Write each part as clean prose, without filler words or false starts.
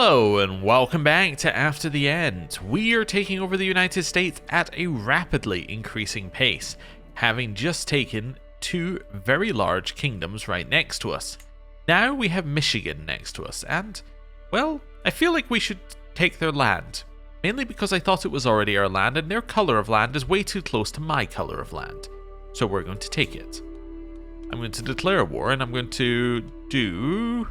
Hello and welcome back to After the End. We are taking over the United States at a rapidly increasing pace, having just taken two very large kingdoms right next to us. Now we have Michigan next to us and, well, I feel like we should take their land. Mainly because I thought it was already our land and their color of land is way too close to my color of land. So we're going to take it. I'm going to declare war and I'm going to do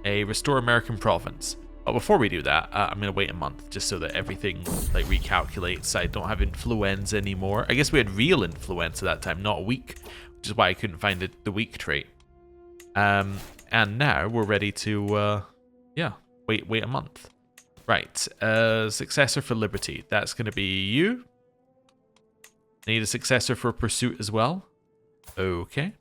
a restore American province. But before we do that, I'm going to wait a month just so that everything like recalculates. I don't have influenza anymore. I guess we had real influenza that time, not weak, which is why I couldn't find the weak trait. And now we're ready to, wait a month. Right, successor for liberty. That's going to be you. I need a successor for pursuit as well. Okay.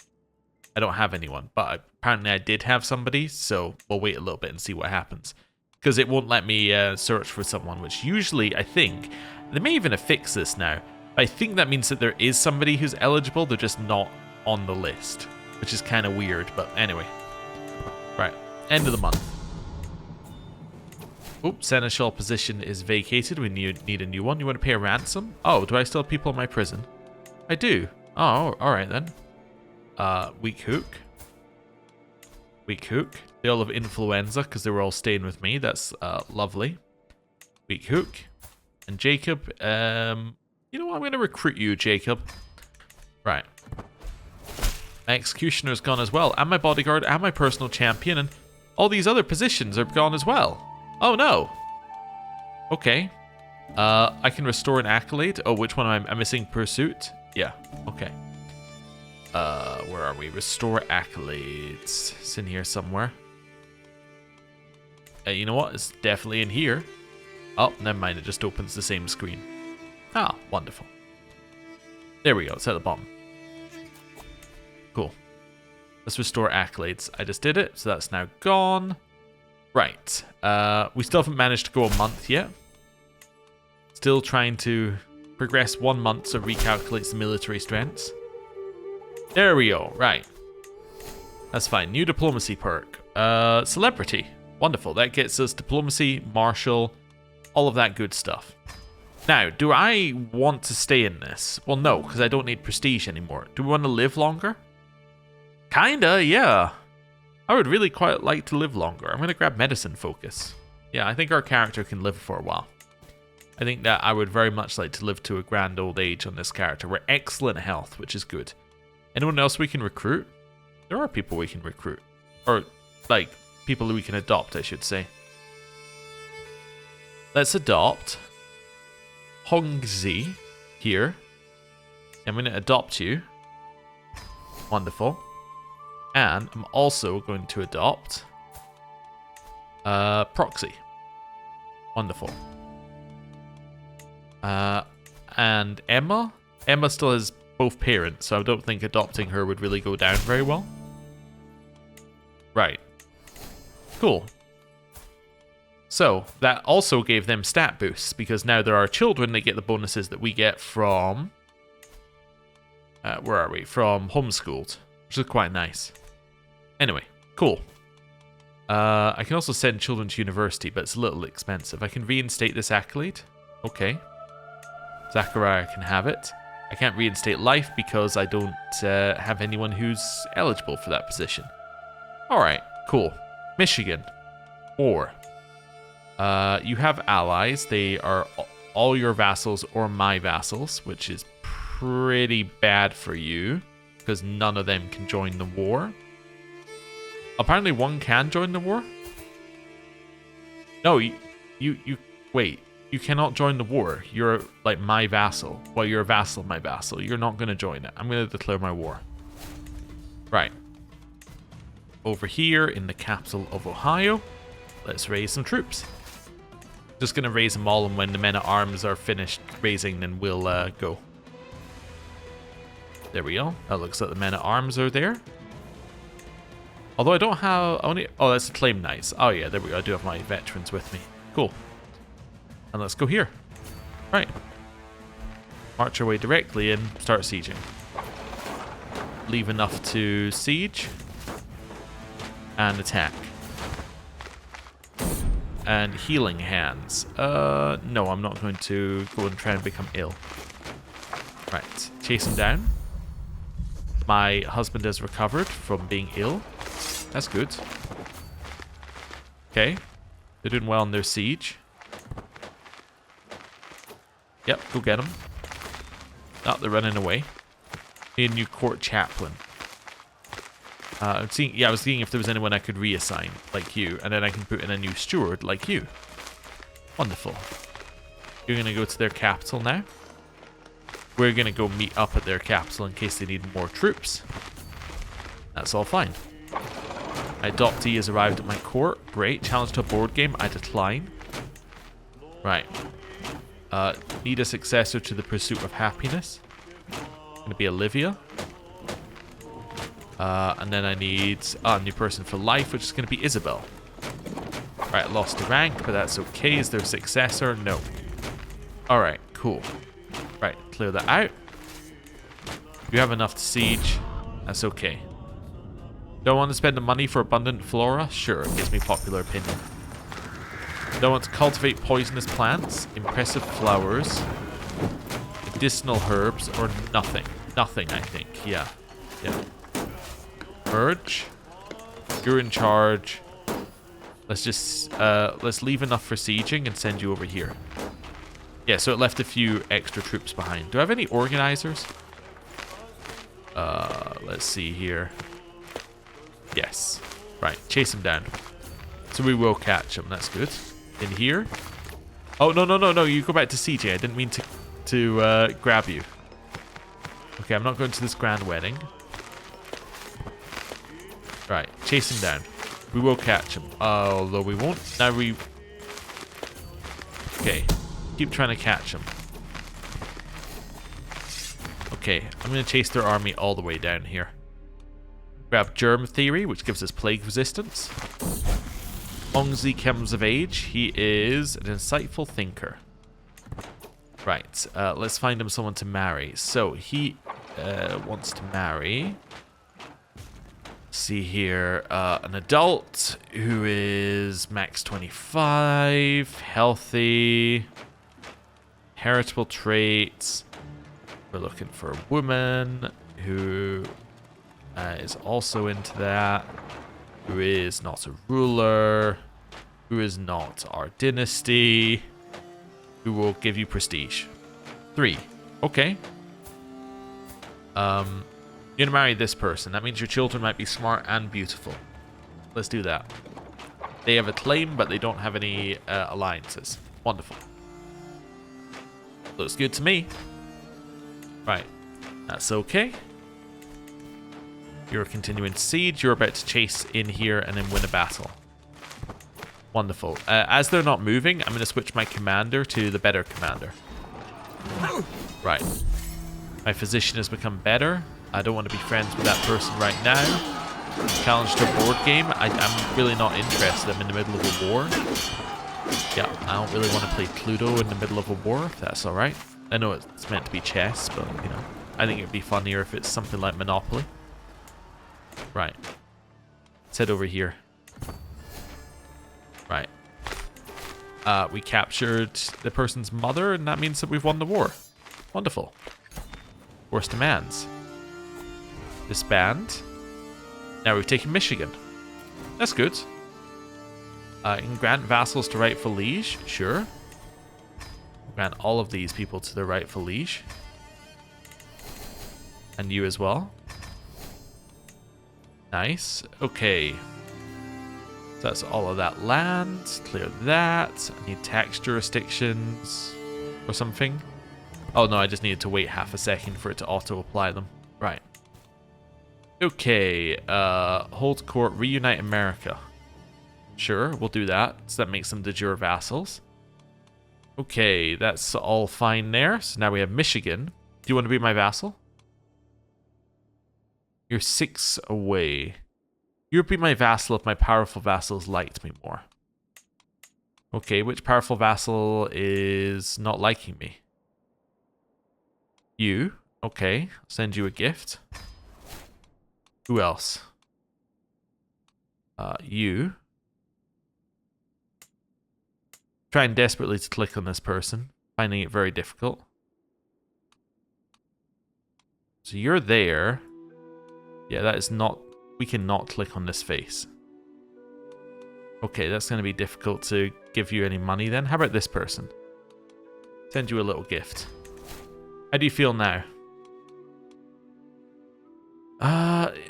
I don't have anyone, but apparently I did have somebody, so we'll wait a little bit and see what happens. Because it won't let me search for someone, which usually, I think, they may even have fixed this now. But I think that means that there is somebody who's eligible, they're just not on the list, which is kind of weird, but anyway. Right, end of the month. Oops, seneschal position is vacated, we need a new one. You want to pay a ransom? Oh, do I still have people in my prison? I do. Oh, alright then. Weak hook. Weak hook. They all have influenza because they were all staying with me. That's lovely. Weak hook. And Jacob. You know what? I'm going to recruit you, Jacob. Right. My executioner's gone as well. And my bodyguard and my personal champion. And all these other positions are gone as well. Oh no. Okay. I can restore an accolade. Oh, which one am I missing? Pursuit? Yeah. Okay. Where are we? Restore accolades. It's in here somewhere. You know what? It's definitely in here. Oh, never mind. It just opens the same screen. Ah, wonderful. There we go. It's at the bottom. Cool. Let's restore accolades. I just did it, so that's now gone. Right. We still haven't managed to go a month yet. Still trying to progress 1 month so recalculates the military strengths. There we go. Right. That's fine. New diplomacy perk. Celebrity. Wonderful. That gets us diplomacy, martial, all of that good stuff. Now, do I want to stay in this? Well, no, because I don't need prestige anymore. Do we want to live longer? Kinda, yeah. I would really quite like to live longer. I'm going to grab medicine focus. Yeah, I think our character can live for a while. I think that I would very much like to live to a grand old age on this character. We're excellent health, which is good. Anyone else we can recruit? There are people we can recruit. Or, like, people we can adopt, I should say. Let's adopt Hongzi here. I'm going to adopt you. Wonderful. And I'm also going to adopt Proxy. Wonderful. And Emma? Emma still has both parents, so I don't think adopting her would really go down very well. Right. Cool. So, that also gave them stat boosts, because now there are children that get the bonuses that we get from... where are we? From homeschooled, which is quite nice. Anyway, cool. I can also send children to university, but it's a little expensive. I can reinstate this accolade. Okay. Zachariah can have it. I can't reinstate life because I don't have anyone who's eligible for that position. Alright, cool. Michigan. War. You have allies. They are all your vassals or my vassals, which is pretty bad for you because none of them can join the war. Apparently one can join the war? No, you wait. You cannot join the war. You're like my vassal. Well, you're a vassal of my vassal. You're not going to join it. I'm going to declare my war. Right. Over here in the capital of Ohio, let's raise some troops. Just going to raise them all, and when the men-at-arms are finished raising, then we'll go. There we go. That looks like the men-at-arms are there. Although I don't have... Oh, that's the claim knights. Oh, yeah, there we go. I do have my veterans with me. Cool. And let's go here. Right. March our way directly and start sieging. Leave enough to siege. And attack. And healing hands. No, I'm not going to go and try and become ill. Right, chase him down. My husband has recovered from being ill. That's good. Okay, they're doing well in their siege. Yep, go get them. Oh, they're running away. Need a new court chaplain. I was seeing if there was anyone I could reassign, like you, and then I can put in a new steward, like you. Wonderful. You're going to go to their capital now. We're going to go meet up at their capital in case they need more troops. That's all fine. My adoptee has arrived at my court. Great. Challenge to a board game. I decline. Right. Need a successor to the pursuit of happiness. Going to be Olivia. And then I need a new person for life, which is going to be Isabel. Right, lost a rank, but that's okay. Is there a successor? No. Alright, cool. Right, clear that out. You have enough to siege. That's okay. Don't want to spend the money for abundant flora? Sure, it gives me popular opinion. Don't want to cultivate poisonous plants, impressive flowers, medicinal herbs, or nothing. Nothing, I think. Yeah. Yeah. Merge. You're in charge. Let's just let's leave enough for sieging and send you over here. Yeah, so it left a few extra troops behind. Do I have any organizers? Let's see here. Yes. Right, chase him down. So we will catch him. That's good. In here. Oh, no. You go back to CJ. I didn't mean to grab you. Okay, I'm not going to this grand wedding. Right, chase him down. We will catch him. Although we won't. Now we... Okay. Keep trying to catch him. Okay, I'm going to chase their army all the way down here. Grab Germ Theory, which gives us plague resistance. Ongzi comes of age. He is an insightful thinker. Right, let's find him someone to marry. So, he wants to marry... See here, an adult who is max 25, healthy, heritable traits. We're looking for a woman who is also into that, who is not a ruler, who is not our dynasty, who will give you prestige. 3. Okay. You're gonna marry this person. That means your children might be smart and beautiful. Let's do that. They have a claim, but they don't have any alliances. Wonderful. Looks good to me. Right. That's okay. You're continuing siege. You're about to chase in here and then win a battle. Wonderful. As they're not moving, I'm going to switch my commander to the better commander. Right. My physician has become better. I don't want to be friends with that person right now. Challenge to a board game. I'm really not interested. I'm in the middle of a war. Yeah, I don't really want to play Cluedo in the middle of a war, if that's alright. I know it's meant to be chess, but, you know, I think it'd be funnier if it's something like Monopoly. Right. Let's head over here. Right. We captured the person's mother, and that means that we've won the war. Wonderful. Force demands. Disband. Now we've taken Michigan. That's good. And grant vassals to rightful liege. Sure. Grant all of these people to their rightful liege. And you as well. Nice. Okay. So that's all of that land. Clear that. I need tax jurisdictions or something. Oh no, I just needed to wait half a second for it to auto-apply them. Right. Okay. Hold court, reunite America. Sure, we'll do that. So that makes them de jure vassals. Okay, that's all fine there. So now we have Michigan. Do you want to be my vassal? You're 6 away. You'd be my vassal if my powerful vassals liked me more. Okay, which powerful vassal is not liking me? You. Okay, send you a gift. Who else? You. Trying desperately to click on this person. Finding it very difficult. So you're there. Yeah, that is not... We cannot click on this face. Okay, that's going to be difficult to give you any money then. How about this person? Send you a little gift. How do you feel now?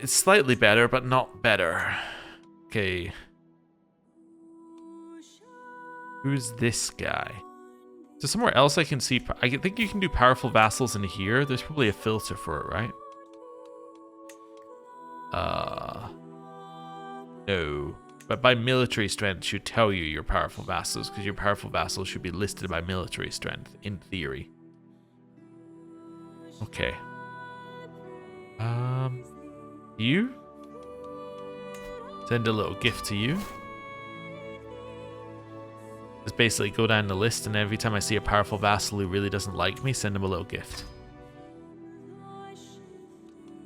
It's slightly better, but not better. Okay. Who's this guy? Is there somewhere else I can see? I think you can do powerful vassals in here. There's probably a filter for it, right? No. But by military strength should tell you your powerful vassals, because your powerful vassals should be listed by military strength, in theory. Okay. You? Send a little gift to you. Just basically go down the list, and every time I see a powerful vassal who really doesn't like me, send him a little gift.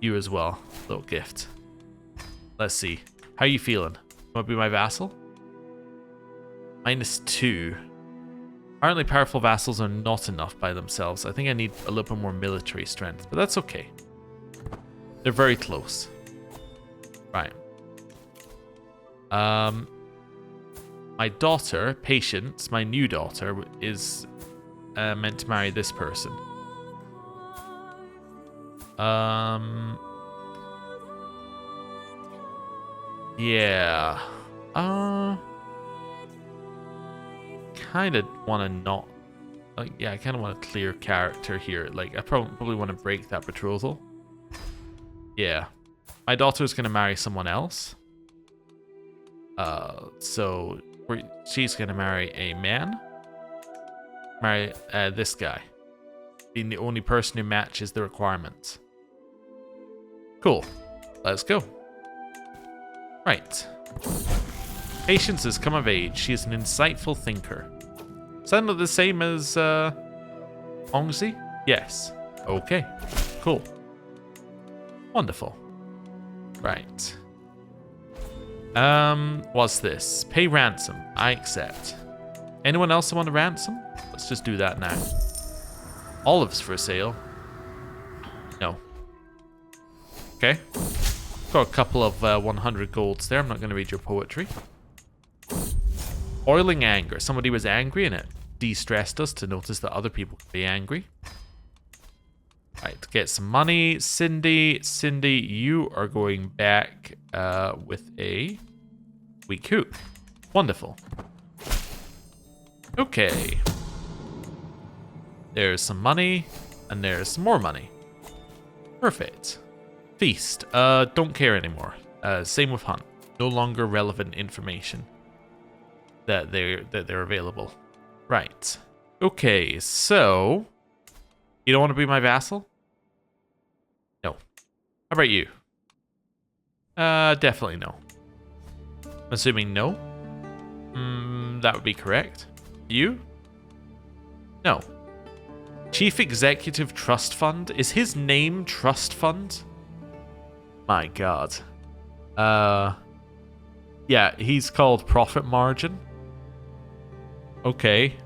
You as well. Little gift. Let's see. How are you feeling? Want to be my vassal? -2. Apparently powerful vassals are not enough by themselves. I think I need a little bit more military strength, but that's okay. They're very close. Right. My daughter, Patience, my new daughter, is meant to marry this person. Yeah. Kind of want to not... yeah, I kind of want a clear character here. Like, I probably want to break that betrothal. Yeah. My daughter's going to marry someone else. So she's going to marry a man. Marry this guy. Being the only person who matches the requirements. Cool. Let's go. Right. Patience has come of age. She is an insightful thinker. Sound like the same as Ongzi? Yes. Okay. Cool. Wonderful. Right. What's this? Pay ransom. I accept. Anyone else want a ransom? Let's just do that now. Olives for sale. No. Okay. Got a couple of 100 golds there. I'm not going to read your poetry. Oiling anger. Somebody was angry and it de-stressed us to notice that other people could be angry. Right, get some money. Cindy, you are going back with a weak hook. Wonderful. Okay. There's some money, and there's some more money. Perfect. Feast. Don't care anymore. Same with Hunt. No longer relevant information that they're available. Right. Okay, so you don't want to be my vassal? No. How about you? Definitely no. I'm assuming no. That would be correct. You? No. Chief Executive Trust Fund? Is his name Trust Fund? My God. Yeah, he's called Profit Margin. Okay.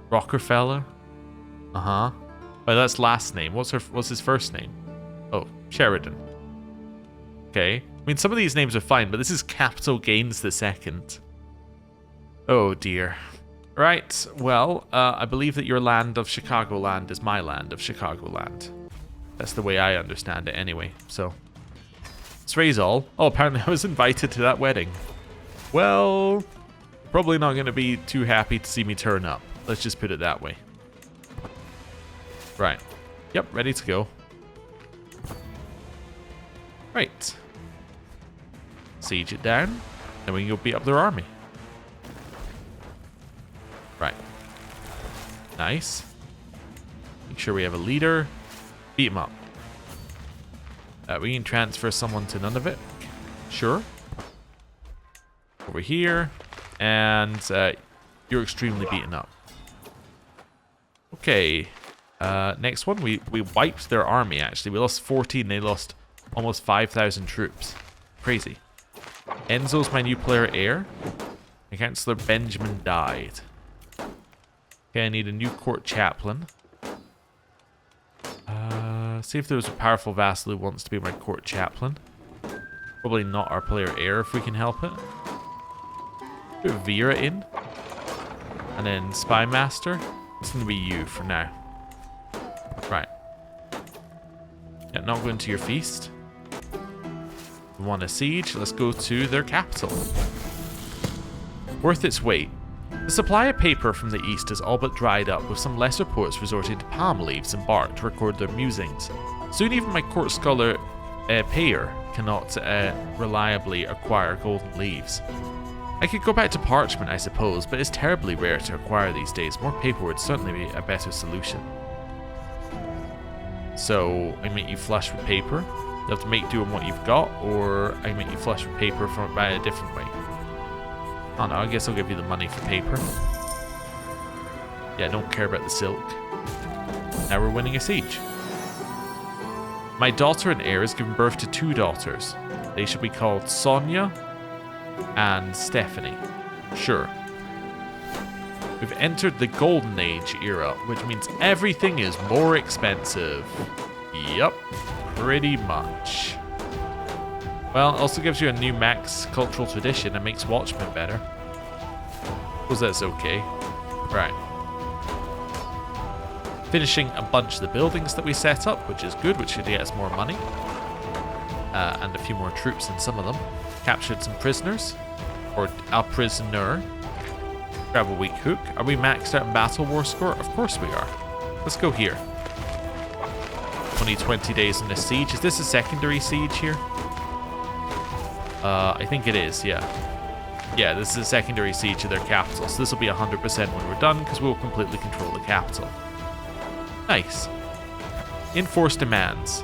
Rockefeller. Uh-huh. Oh, that's last name. What's his first name? Oh, Sheridan. Okay. I mean, some of these names are fine, but this is Capital Gains II. Oh, dear. Right, well, I believe that your land of Chicagoland is my land of Chicagoland. That's the way I understand it anyway, so... Let's raise all. Oh, apparently I was invited to that wedding. Well, probably not going to be too happy to see me turn up. Let's just put it that way. Right. Yep, ready to go. Right. Siege it down, and we can go beat up their army. Right. Nice. Make sure we have a leader. Beat him up. We can transfer someone to Nunavut. Sure. Over here. And you're extremely beaten up. Okay. Next one. We wiped their army, actually. We lost 14. They lost almost 5,000 troops. Crazy. Enzo's my new player heir. My Councillor Benjamin died. Okay, I need a new court chaplain. See if there's a powerful vassal who wants to be my court chaplain. Probably not our player heir if we can help it. Put Vera in. And then Spy Master. It's going to be you for now. Right. Yeah, not going to your feast. We want a siege. Let's go to their capital. Worth its weight. The supply of paper from the east is all but dried up, with some lesser poets resorting to palm leaves and bark to record their musings. Soon even my court scholar payer cannot reliably acquire golden leaves. I could go back to parchment, I suppose, but it's terribly rare to acquire these days. More paper would certainly be a better solution. So, I make you flush with paper. You have to make do on what you've got, or I make you flush with paper from by a different way. Oh no, I guess I'll give you the money for paper. Yeah, I don't care about the silk. Now we're winning a siege. My daughter and heir has given birth to 2 daughters. They should be called Sonia and Stephanie. Sure. We've entered the Golden Age era, which means everything is more expensive. Yup, pretty much. Well, it also gives you a new max cultural tradition and makes Watchmen better. Suppose that's okay. Right. Finishing a bunch of the buildings that we set up, which is good, which should get us more money. And a few more troops in some of them. Captured some prisoners. Or a prisoner. Grab a weak hook. Are we maxed out in battle war score? Of course we are. Let's go here. Only 20 days in this siege. Is this a secondary siege here? I think it is, yeah. Yeah, this is a secondary siege of their capital, so this will be 100% when we're done, because we'll completely control the capital. Nice. Enforce demands.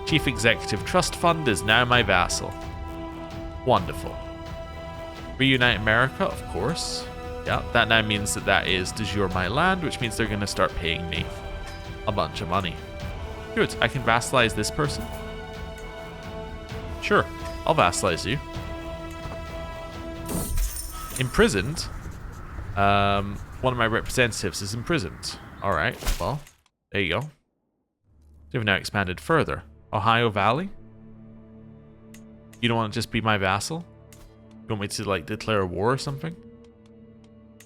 Chief Executive Trust Fund is now my vassal. Wonderful. Reunite America, of course. Yeah, that now means that that is de jure my land, which means they're going to start paying me a bunch of money. Good, I can vassalize this person. Sure. I'll vassalize you. Imprisoned? One of my representatives is imprisoned. Alright, well, there you go. We've now expanded further. Ohio Valley? You don't want to just be my vassal? You want me to, like, declare a war or something?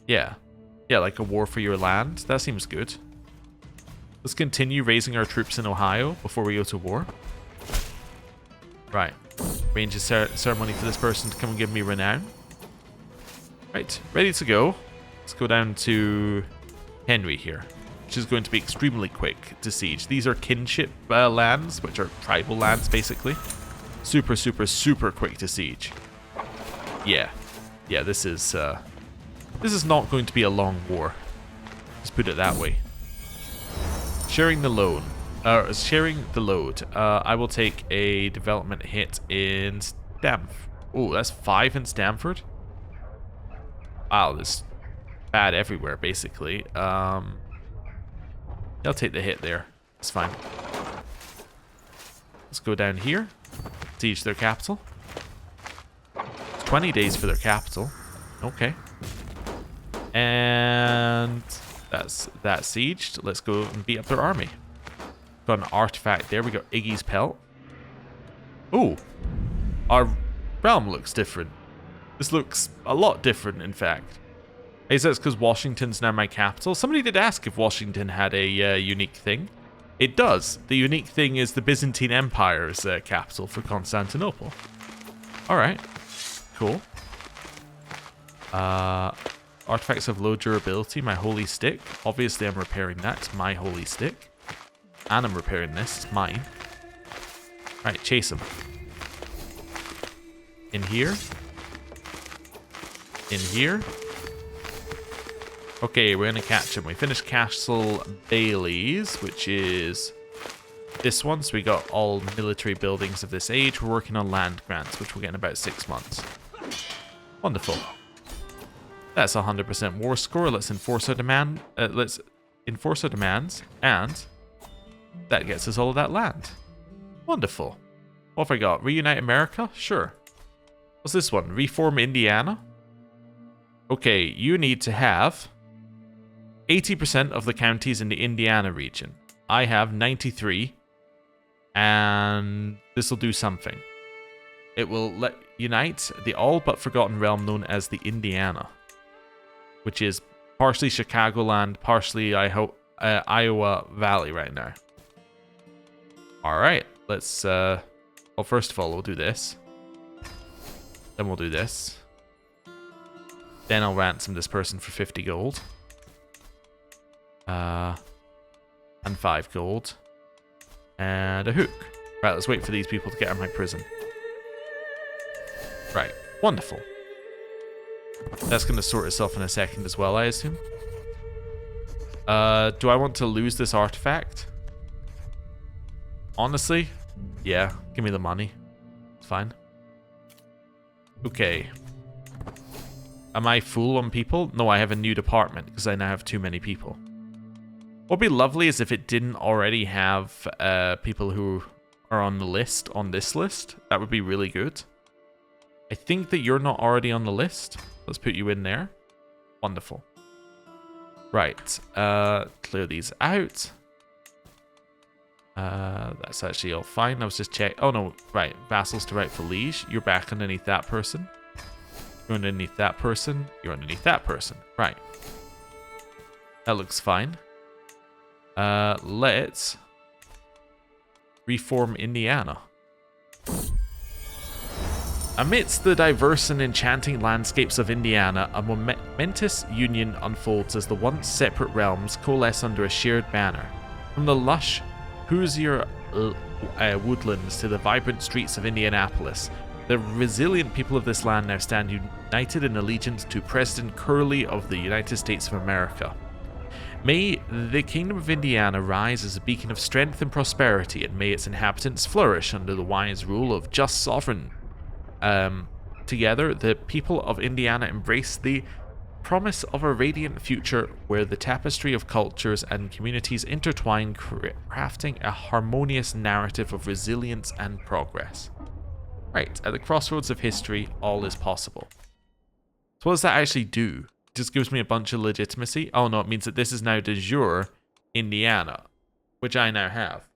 Yeah. Yeah, like a war for your land? That seems good. Let's continue raising our troops in Ohio before we go to war. Right. Arrange a ceremony for this person to come and give me renown. Right, ready to go. Let's go down to Henry here, which is going to be extremely quick to siege. These are kinship lands, which are tribal lands, basically. Super, super, super quick to siege. Yeah. Yeah, this is not going to be a long war. Let's put it that way. Sharing the loan. Sharing the load. I will take a development hit in Stamford. Oh, that's 5 in Stamford? Wow, this bad everywhere, basically. I'll take the hit there. It's fine. Let's go down here. Siege their capital. It's 20 days for their capital. Okay. And that's that sieged. Let's go and beat up their army. Got an artifact there. We got Iggy's pelt. Oh, our realm looks different. This looks a lot different, in fact. I guess that's because Washington's now my capital. Somebody did ask if Washington had a unique thing. It does. The unique thing is the Byzantine Empire's capital for Constantinople. Alright. Cool. Artifacts of low durability. My holy stick. Obviously, I'm repairing that. It's my holy stick. And I'm repairing this. It's mine. Right, chase him. In here. In here. Okay, we're gonna catch him. We finished Castle Bailey's, which is this one. So we got all military buildings of this age. We're working on land grants, which we'll get in about 6 months. Wonderful. That's 100% war score. Let's enforce our demand. Let's enforce our demands, and that gets us all of that land. Wonderful. What have I got? Reunite America? Sure. What's this one? Reform Indiana? Okay, you need to have 80% of the counties in the Indiana region. I have 93, and this will do something. It will unite the all but forgotten realm known as the Indiana, which is partially Chicagoland, partially Iowa Valley right now. Alright, let's, well, first of all, we'll do this. Then we'll do this. Then I'll ransom this person for 50 gold. And 5 gold. And a hook. Right, let's wait for these people to get out of my prison. Right, wonderful. That's going to sort itself in a second as well, I assume. Do I want to lose this artifact? Honestly, yeah, give me the money. It's fine. Okay. Am I full on people? No, I have a new department because I now have too many people. What would be lovely is if it didn't already have people who are on the list on this list. That would be really good. I think that you're not already on the list. Let's put you in there. Wonderful. Right. Clear these out. That's actually all fine. I was just checking. Oh, no. Right. Vassals to rightful liege. You're back underneath that person. You're underneath that person. You're underneath that person. Right. That looks fine. Let's reform Indiana. Amidst the diverse and enchanting landscapes of Indiana, a momentous union unfolds as the once separate realms coalesce under a shared banner. From the lush Hoosier woodlands to the vibrant streets of Indianapolis, the resilient people of this land now stand united in allegiance to President Curley of the United States of America. May the Kingdom of Indiana rise as a beacon of strength and prosperity, and may its inhabitants flourish under the wise rule of just sovereign. Together, the people of Indiana embrace the promise of a radiant future where the tapestry of cultures and communities intertwine, crafting a harmonious narrative of resilience and progress. Right, at the crossroads of history, all is possible. So what does that actually do? It just gives me a bunch of legitimacy? Oh no, it means that this is now de jure Indiana, which I now have.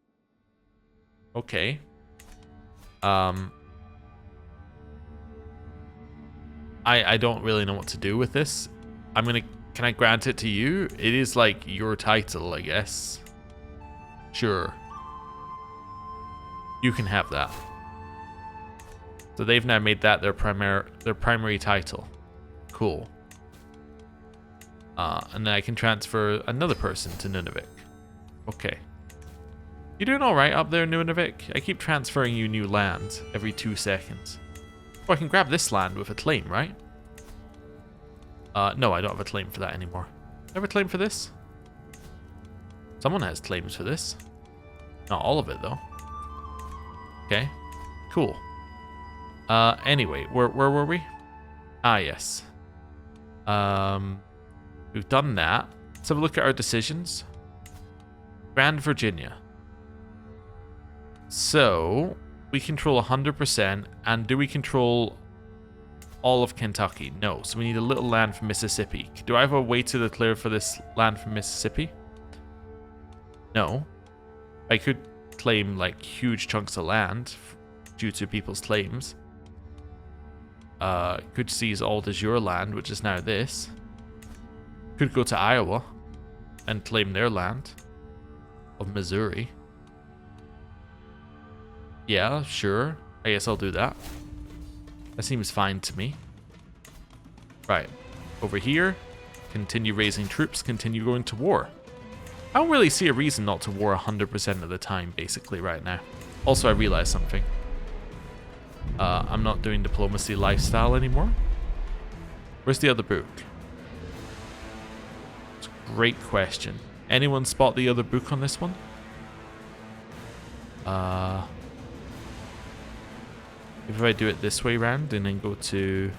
Okay. I don't really know what to do with this. Can I grant it to you? It is like your title, I guess. Sure. You can have that. So they've now made that their primary title. Cool. And then I can transfer another person to Nunavik. Okay. You doing alright up there, Nunavik? I keep transferring you new land every 2 seconds. Oh, I can grab this land with a claim, right? No, I don't have a claim for that anymore. Do I have a claim for this? Someone has claims for this. Not all of it, though. Okay. Cool. Anyway, where were we? Ah, yes. We've done that. Let's have a look at our decisions. Grand Virginia. So, we control 100%, and do we control all of Kentucky? No, so we need a little land from Mississippi. Do I have a way to declare for this land from Mississippi? No. I could claim, like, huge chunks of land due to people's claims. Could seize all de jure land, which is now this. Could go to Iowa and claim their land of Missouri. Yeah, sure. I guess I'll do that. That seems fine to me. Right. Over here, continue raising troops, continue going to war. I don't really see a reason not to war 100% of the time, basically, right now. Also, I realized something. I'm not doing diplomacy lifestyle anymore. Where's the other book? It's a great question. Anyone spot the other book on this one? If I do it this way round and then go to...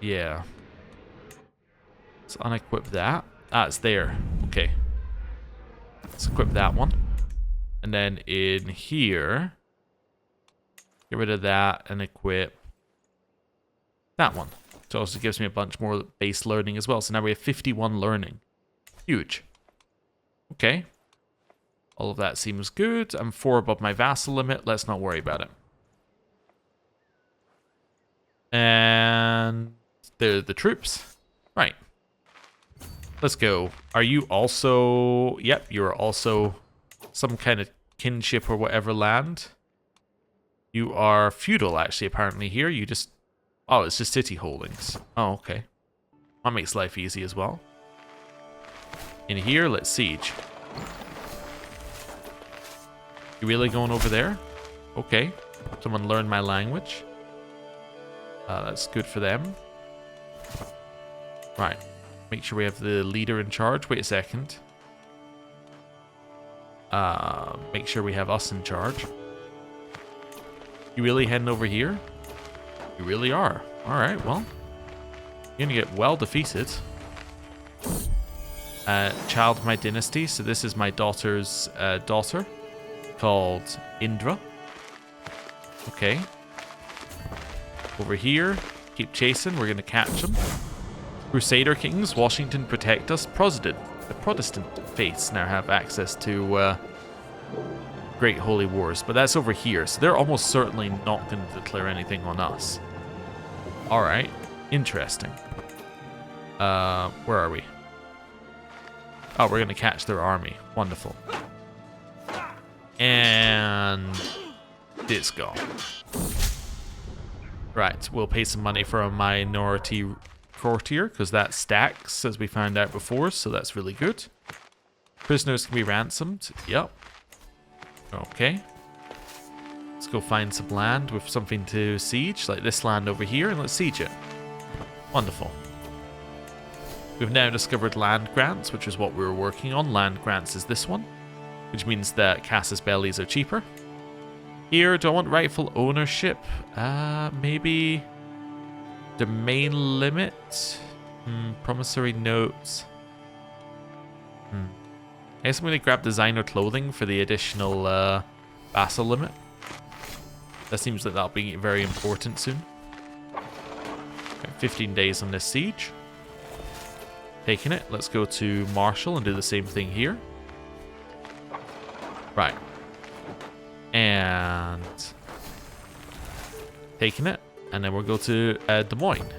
yeah. Let's unequip that. Ah, it's there. Okay. Let's equip that one. And then in here, get rid of that and equip that one. So it also gives me a bunch more base learning as well. So now we have 51 learning. Huge. Okay. All of that seems good. I'm 4 above my vassal limit. Let's not worry about it. And the troops. Right. Let's go. Are you also... Yep, you're also some kind of kinship or whatever land. You are feudal, actually, apparently, here. You just... Oh, it's just city holdings. Oh, okay. That makes life easy as well. In here, let's siege. You really going over there? Okay. Someone learned my language. That's good for them. Right. Make sure we have the leader in charge. Wait a second. Make sure we have us in charge. You really heading over here? You really are. Alright, well. You're gonna get well defeated. Child of my dynasty. So this is my daughter's daughter. Called Indra. Okay. Over here. Keep chasing. We're gonna catch them. Crusader Kings, Washington protect us. The Protestant faiths now have access to Great Holy Wars, but that's over here, so they're almost certainly not going to declare anything on us. Alright, interesting. Where are we? Oh, we're going to catch their army. Wonderful. And it's gone. Right, we'll pay some money for a minority courtier, because that stacks, as we found out before, so that's really good. Prisoners can be ransomed. Yep. Okay. Let's go find some land with something to siege, like this land over here, and let's siege it. Wonderful. We've now discovered land grants, which is what we were working on. Land grants is this one, which means that casus bellis are cheaper. Here, do I want rightful ownership? Maybe... Domain limit? Promissory notes. I guess I'm going to grab designer clothing for the additional vassal limit. That seems like that'll be very important soon. Got 15 days on this siege. Taking it. Let's go to Marshall and do the same thing here. Right. And... taking it. And then we'll go to Des Moines,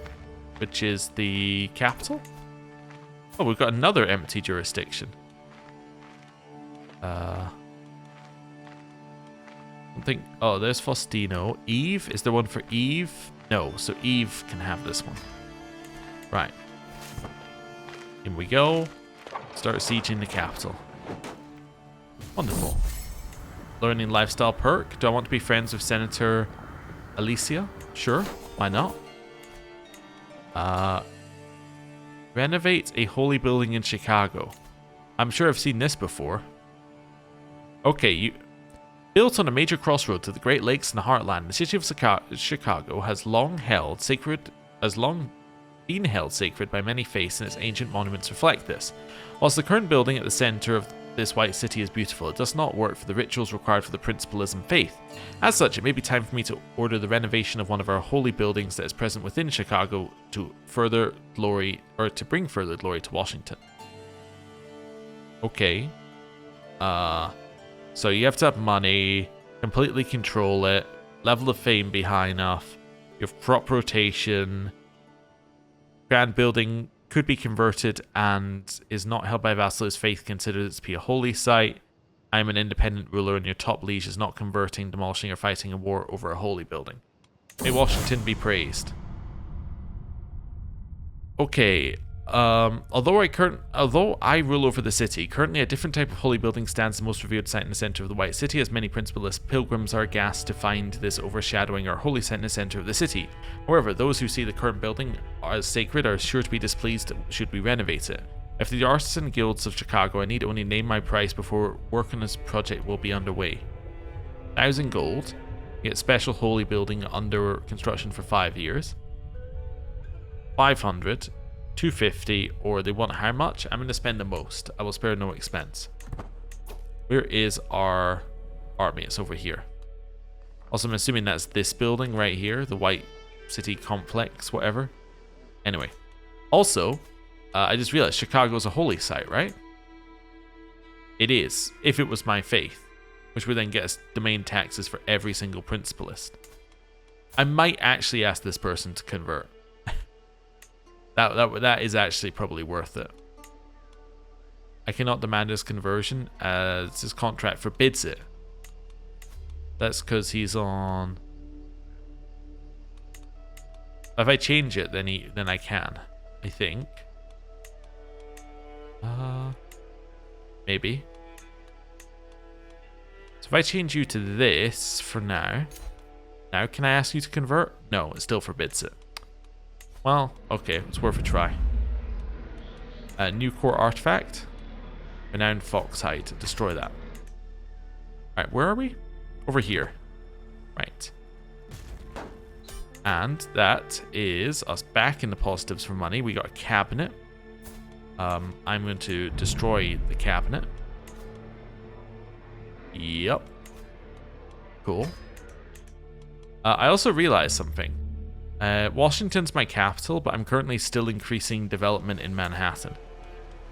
which is the capital. Oh, we've got another empty jurisdiction. I think... Oh, there's Faustino. Eve? Is there one for Eve? No, so Eve can have this one. Right. In we go. Start sieging the capital. Wonderful. Learning lifestyle perk. Do I want to be friends with Senator Alicia? Sure, why not? Renovate a holy building in Chicago. I'm sure I've seen this before. Okay, built on a major crossroad to the Great Lakes and the Heartland, the city of Chicago has long been held sacred by many faiths, and its ancient monuments reflect this. Whilst the current building at the center of this white city is beautiful, it does not work for the rituals required for the principalism faith. As such, it may be time for me to order the renovation of one of our holy buildings that is present within Chicago to further glory, or to bring further glory to Washington. Okay. So you have to have money, completely control it, level of fame be high enough, you have prop rotation, grand building could be converted and is not held by vassals. Faith considered it to be a holy site. I am an independent ruler and your top liege is not converting, demolishing, or fighting a war over a holy building. May Washington be praised. Okay. Although I rule over the city, currently a different type of holy building stands the most revered site in the center of the White City, as many principalist pilgrims are aghast to find this overshadowing our holy site in the center of the city. However, those who see the current building as sacred are sure to be displeased should we renovate it. If the artisan guilds of Chicago, I need only name my price before work on this project will be underway. 1,000 gold. You get special holy building under construction for 5 years. 500. 250, or they want how much? I'm going to spend the most. I will spare no expense. Where is our army? It's over here. Also, I'm assuming that's this building right here, the white city complex, whatever. Anyway. Also, I just realized Chicago's a holy site, right? It is, if it was my faith, which would then get us domain taxes for every single principalist. I might actually ask this person to convert. That is actually probably worth it. I cannot demand his conversion as his contract forbids it. That's because he's on... If I change it, then I can, I think. Maybe. So if I change you to this for now. Now, can I ask you to convert? No, it still forbids it. Well, okay, it's worth a try. New core artifact. Renowned Foxhide. Destroy that. Alright, where are we? Over here. Right. And that is us back in the positives for money. We got a cabinet. I'm going to destroy the cabinet. Yep. Cool. I also realized something. Washington's my capital, but I'm currently still increasing development in Manhattan.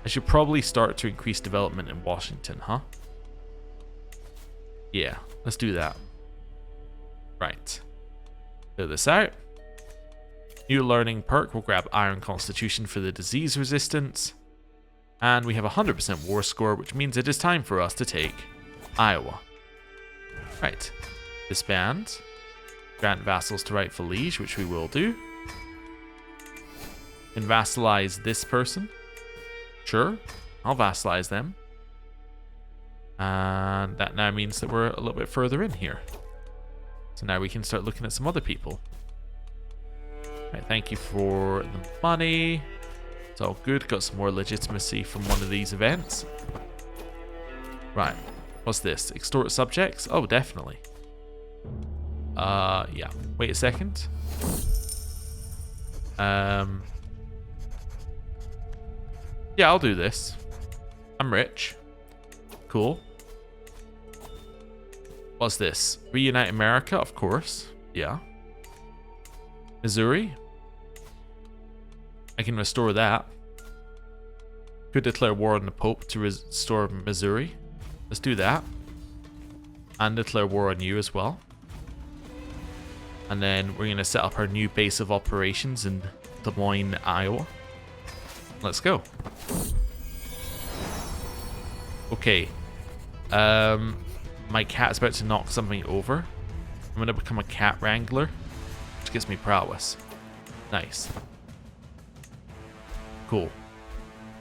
I should probably start to increase development in Washington, huh? Yeah, let's do that. Right. Fill this out. New learning perk. We'll grab Iron Constitution for the disease resistance. And we have a 100% war score, which means it is time for us to take Iowa. Right. Disband. Grant vassals to rightful liege, which we will do. Can vassalize this person. Sure. I'll vassalize them. And that now means that we're a little bit further in here. So now we can start looking at some other people. Right, thank you for the money. It's all good. Got some more legitimacy from one of these events. Right. What's this? Extort subjects? Oh, definitely. Yeah. Wait a second. Yeah, I'll do this. I'm rich. Cool. What's this? Reunite America, of course. Yeah. Missouri. I can restore that. Could declare war on the Pope to restore Missouri. Let's do that. And declare war on you as well. And then we're going to set up our new base of operations in Des Moines, Iowa. Let's go. Okay. My cat's about to knock something over. I'm going to become a cat wrangler, which gives me prowess. Nice. Cool.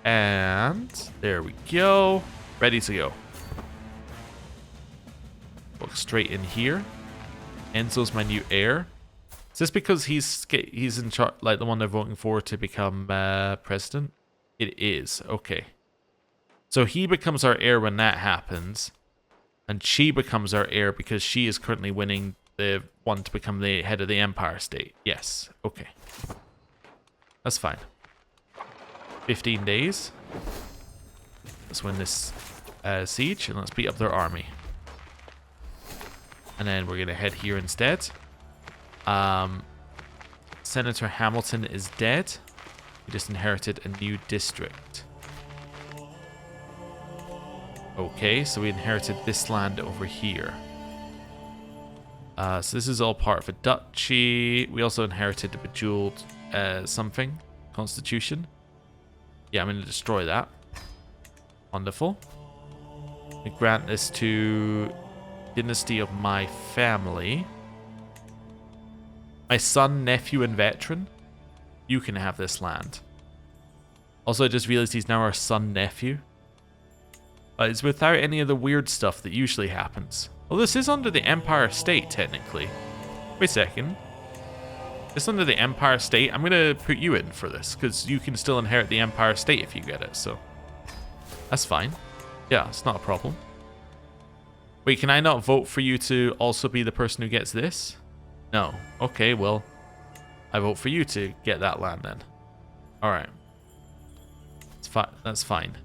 And there we go. Ready to go. Walk straight in here. Enzo's my new heir. Is this because he's in charge, like the one they're voting for to become president? It is. Okay. So he becomes our heir when that happens. And she becomes our heir because she is currently winning the one to become the head of the Empire State. Yes. Okay. That's fine. 15 days. Let's win this siege and let's beat up their army. And then we're going to head here instead. Senator Hamilton is dead. We just inherited a new district. Okay, so we inherited this land over here. So this is all part of a duchy. We also inherited the bejeweled something. Constitution. Yeah, I'm going to destroy that. Wonderful. We grant this to dynasty of my family. My son, nephew, and veteran. You can have this land. Also, I just realized he's now our son, nephew. It's without any of the weird stuff that usually happens. Well, this is under the Empire State, technically. Wait a second. It's under the Empire State. I'm going to put you in for this, because you can still inherit the Empire State if you get it, so... That's fine. Yeah, it's not a problem. Wait, can I not vote for you to also be the person who gets this? No. Okay, well, I vote for you to get that land then. Alright. That's fine.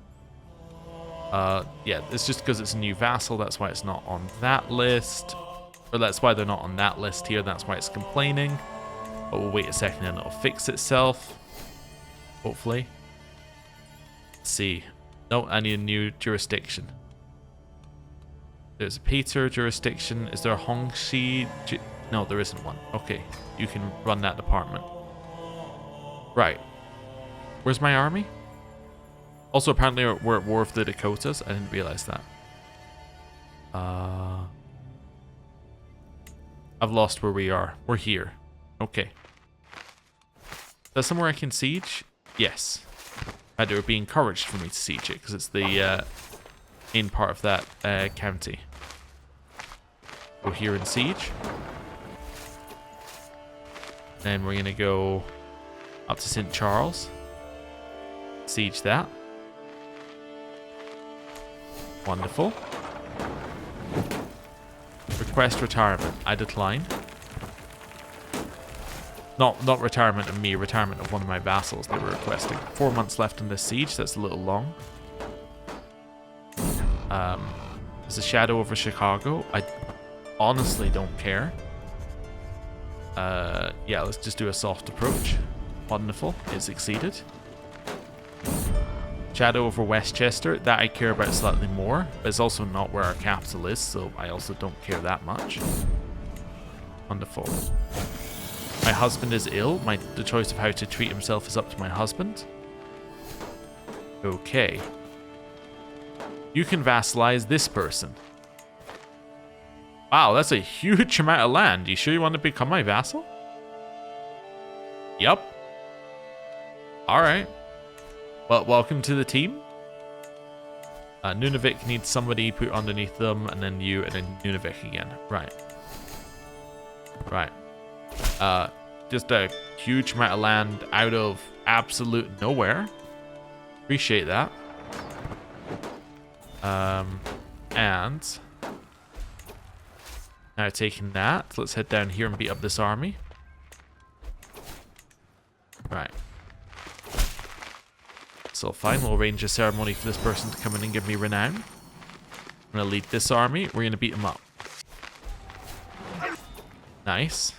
Yeah, it's just because it's a new vassal, that's why it's not on that list. Or that's why they're not on that list here, that's why it's complaining. Oh, we'll wait a second and it'll fix itself. Hopefully. Let's see. No, I need a new jurisdiction. There's a Peter jurisdiction. Is there a Hongxi? No, there isn't one. Okay, you can run that department. Right. Where's my army? Also, apparently we're at war with the Dakotas. I didn't realize that. I've lost where we are. We're here. Okay. Is that somewhere I can siege? Yes. It would be encouraged for me to siege it because it's the main part of that county. Go here and siege. Then we're going to go up to St. Charles. Siege that. Wonderful. Request retirement. I decline. Not retirement of me, retirement of one of my vassals they were requesting. 4 months left in this siege. That's a little long. There's a shadow over Chicago. I honestly don't care. Yeah, let's just do a soft approach. Wonderful. It succeeded. Shadow over Westchester. That I care about slightly more. But it's also not where our capital is, so I also don't care that much. Wonderful. My husband is ill. The choice of how to treat himself is up to my husband. Okay. You can vassalize this person. Wow, that's a huge amount of land. You sure you want to become my vassal? Yup. Alright. Well, welcome to the team. Nunavik needs somebody put underneath them, and then you, and then Nunavik again. Right. Right. Just a huge amount of land out of absolute nowhere. Appreciate that. And now taking that, let's head down here and beat up this army. Right. So fine, we'll arrange a ceremony for this person to come in and give me renown. I'm gonna lead this army. We're gonna beat them up. Nice.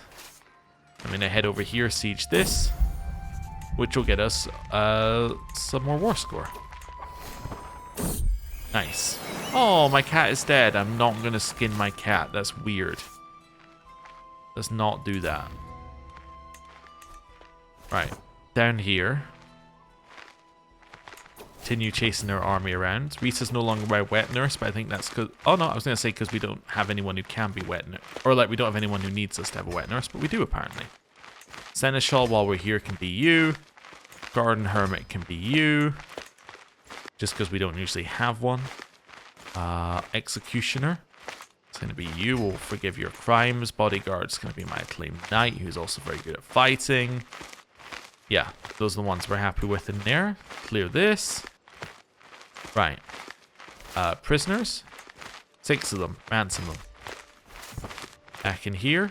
I'm gonna head over here, siege this, which will get us some more war score. Nice. Oh, my cat is dead. I'm not gonna skin my cat. That's weird. Let's not do that. Right. Down here. Continue chasing their army around. Risa's no longer my wet nurse, but I think that's because... Oh, no, I was going to say because we don't have anyone who can be wet nurse. Or, like, we don't have anyone who needs us to have a wet nurse, but we do, apparently. Seneschal, while we're here, can be you. Garden Hermit can be you. Just because we don't usually have one. Executioner. It's going to be you. We'll forgive your crimes. Bodyguard's going to be my acclaimed knight, who's also very good at fighting. Yeah, those are the ones we're happy with in there. Clear this. Right. Prisoners. 6 of them. Ransom them. Back in here.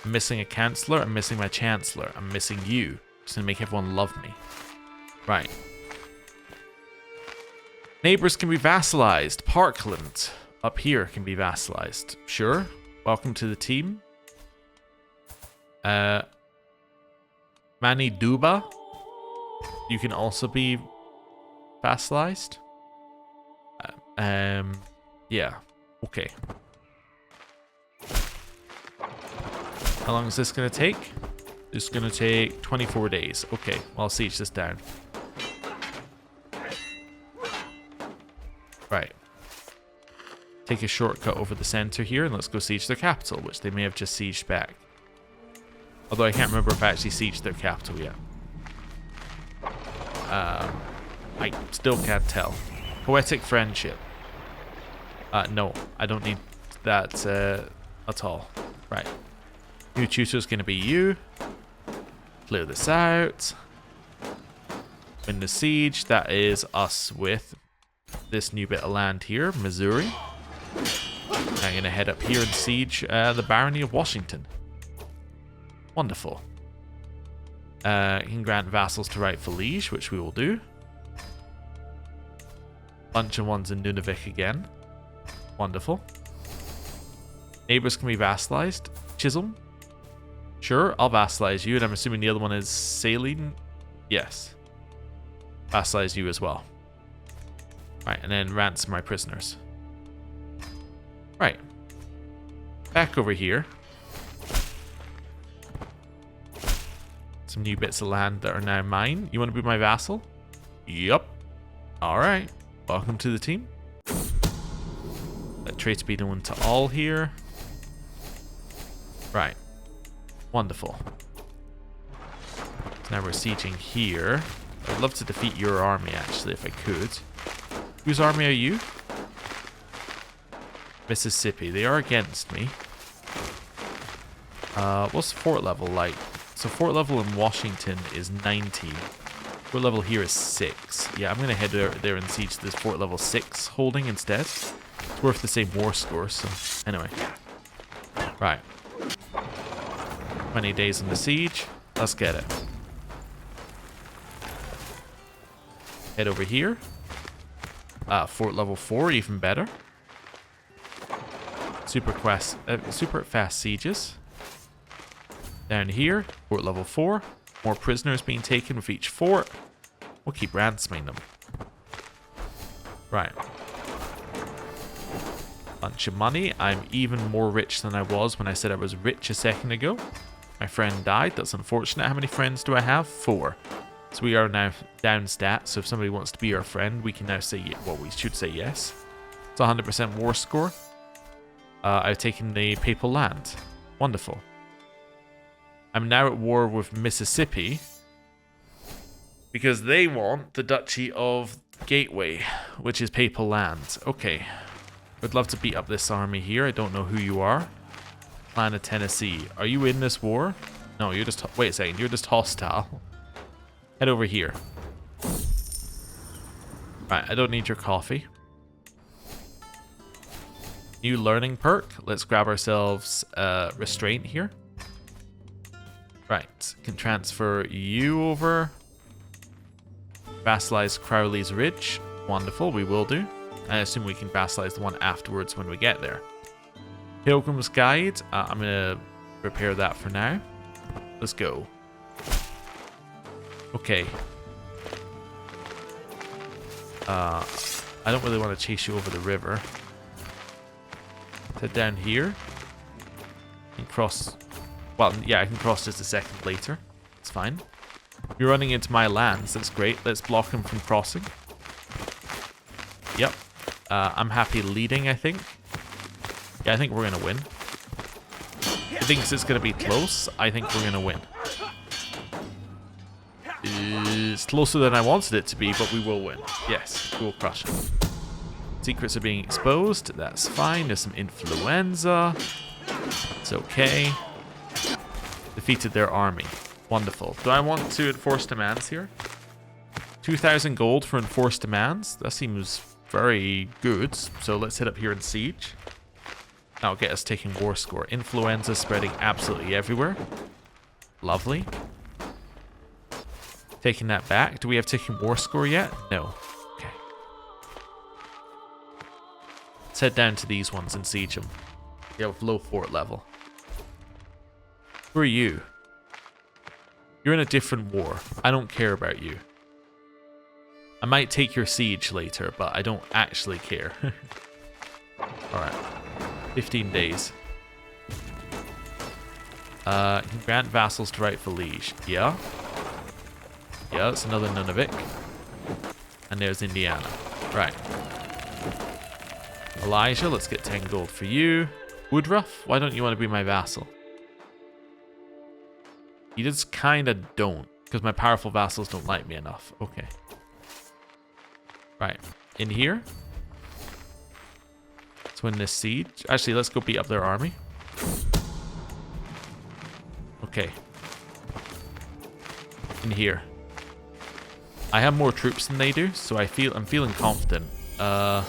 I'm missing a counselor. I'm missing my chancellor. I'm missing you. Just gonna make everyone love me. Right. Neighbors can be vassalized. Parkland up here can be vassalized. Sure. Welcome to the team. Mani Duba. You can also be vassalized. Yeah. Okay. How long is this going to take? This is going to take 24 days. Okay, well, I'll siege this down. Right. Take a shortcut over the center here, and let's go siege their capital, which they may have just sieged back. Although I can't remember if I actually sieged their capital yet. I still can't tell. Poetic friendship. No, I don't need that at all. Right. New tutor is going to be you. Clear this out. Win the siege. That is us with this new bit of land here, Missouri. I'm going to head up here and siege the barony of Washington. Wonderful. You can grant vassals to rightful liege, which we will do. Bunch of ones in Nunavik again. Wonderful. Neighbors can be vassalized. Chisholm. Sure, I'll vassalize you, and I'm assuming the other one is Saline? Yes. Vassalize you as well. Right, and then ransom my prisoners. Right. Back over here. Some new bits of land that are now mine. You want to be my vassal? Yup. Alright. Welcome to the team. Let traits be known to all here. Right. Wonderful. So now we're sieging here. I'd love to defeat your army, actually, if I could. Whose army are you? Mississippi. They are against me. What's fort level like? So fort level in Washington is 90. Fort level here is 6. Yeah, I'm going to head there and siege this fort level 6 holding instead. It's worth the same war score, so anyway. Right. 20 days in the siege. Let's get it. Head over here. Fort level 4, even better. Super fast sieges. Down here, fort level 4. More prisoners being taken with each fort. We'll keep ransoming them. Right. Bunch of money. I'm even more rich than I was when I said I was rich a second ago. My friend died. That's unfortunate. How many friends do I have? 4. So we are now down stats. So if somebody wants to be our friend, we can now say, well, we should say yes. It's 100% war score. I've taken the papal land. Wonderful. I'm now at war with Mississippi because they want the Duchy of Gateway, which is papal land. Okay. Would love to beat up this army here. I don't know who you are. Clan of Tennessee. Are you in this war? No, you're just... Wait a second. You're just hostile. Head over here. Right, I don't need your coffee. New learning perk. Let's grab ourselves restraint here. Right, can transfer you over. Vassalize Crowley's Ridge. Wonderful, we will do. I assume we can vassalize the one afterwards when we get there. Pilgrim's Guide. I'm going to repair that for now. Let's go. Okay. I don't really want to chase you over the river. Head down here. And cross... Well, yeah, I can cross just a second later. It's fine. You're running into my lands. That's great. Let's block him from crossing. Yep. I'm happy leading, I think. Yeah, I think we're going to win. He thinks it's going to be close. I think we're going to win. It's closer than I wanted it to be, but we will win. Yes, we'll crush it. Secrets are being exposed. That's fine. There's some influenza. It's okay. Defeated their army. Wonderful. Do I want to enforce demands here? 2,000 gold for enforced demands. That seems very good. So let's hit up here and siege. That'll get us taking war score. Influenza spreading absolutely everywhere. Lovely. Taking that back. Do we have taken war score yet? No. Okay. Let's head down to these ones and siege them. They have low fort level. Who are you? You're in a different war. I don't care about you. I might take your siege later, but I don't actually care. Alright. 15 days. You can grant vassals to rightful liege. Yeah. Yeah, that's another Nunavik. And there's Indiana. Right. Elijah, let's get 10 gold for you. Woodruff, why don't you want to be my vassal? You just kind of don't, because my powerful vassals don't like me enough. Okay. Right. In here. Let's win this siege. Actually, let's go beat up their army. Okay. In here. I have more troops than they do, so I'm feeling confident. I'm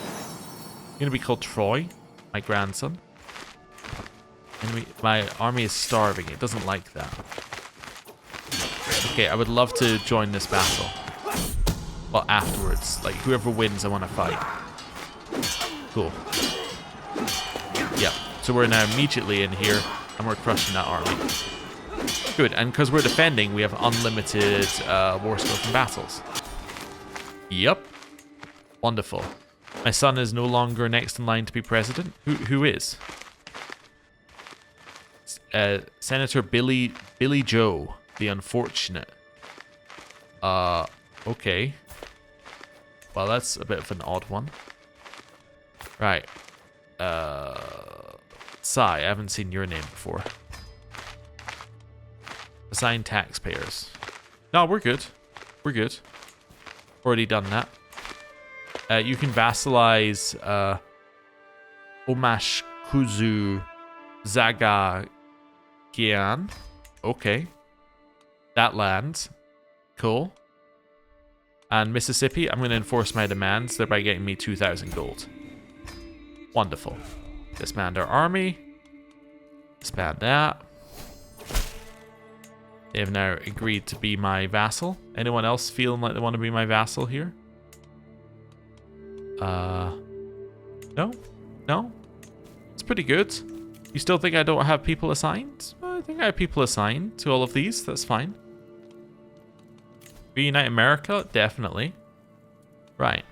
gonna be called Troy, my grandson. My army is starving. It doesn't like that. Okay, I would love to join this battle. Well, afterwards. Like, whoever wins, I want to fight. Cool. Yep. So we're now immediately in here, and we're crushing that army. Good, and because we're defending, we have unlimited war score from battles. Yep. Wonderful. My son is no longer next in line to be president. Who is? Senator Billy Joe, the unfortunate. Okay. Well, that's a bit of an odd one. Right. Sai, I haven't seen your name before. Assign taxpayers. No, we're good. We're good. Already done that. You can vassalize Omash Kuzu Zaga Gian. Okay. That land. Cool. And Mississippi, I'm going to enforce my demands, thereby getting me 2,000 gold. Wonderful. Disband our army. Disband that. They have now agreed to be my vassal. Anyone else feeling like they want to be my vassal here? No? No? It's pretty good. You still think I don't have people assigned? I think I have people assigned to all of these. That's fine. Reunite America? Definitely. Right.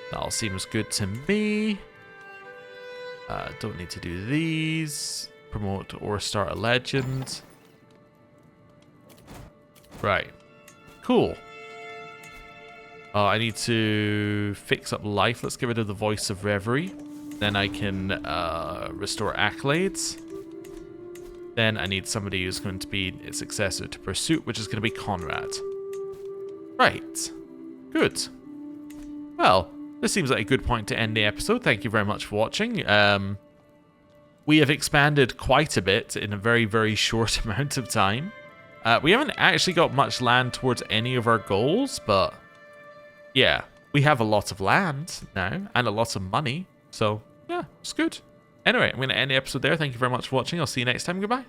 That all seems good to me. Don't need to do these. Promote or start a legend. Right. Cool. I need to fix up life. Let's get rid of the Voice of Reverie. Then I can restore Accolades. Then I need somebody who's going to be a successor to Pursuit, which is going to be Conrad. Right. Good. Well, this seems like a good point to end the episode. Thank you very much for watching. We have expanded quite a bit in a very, very short amount of time. We haven't actually got much land towards any of our goals, but yeah, we have a lot of land now and a lot of money. So yeah, it's good. Anyway, I'm going to end the episode there. Thank you very much for watching. I'll see you next time. Goodbye.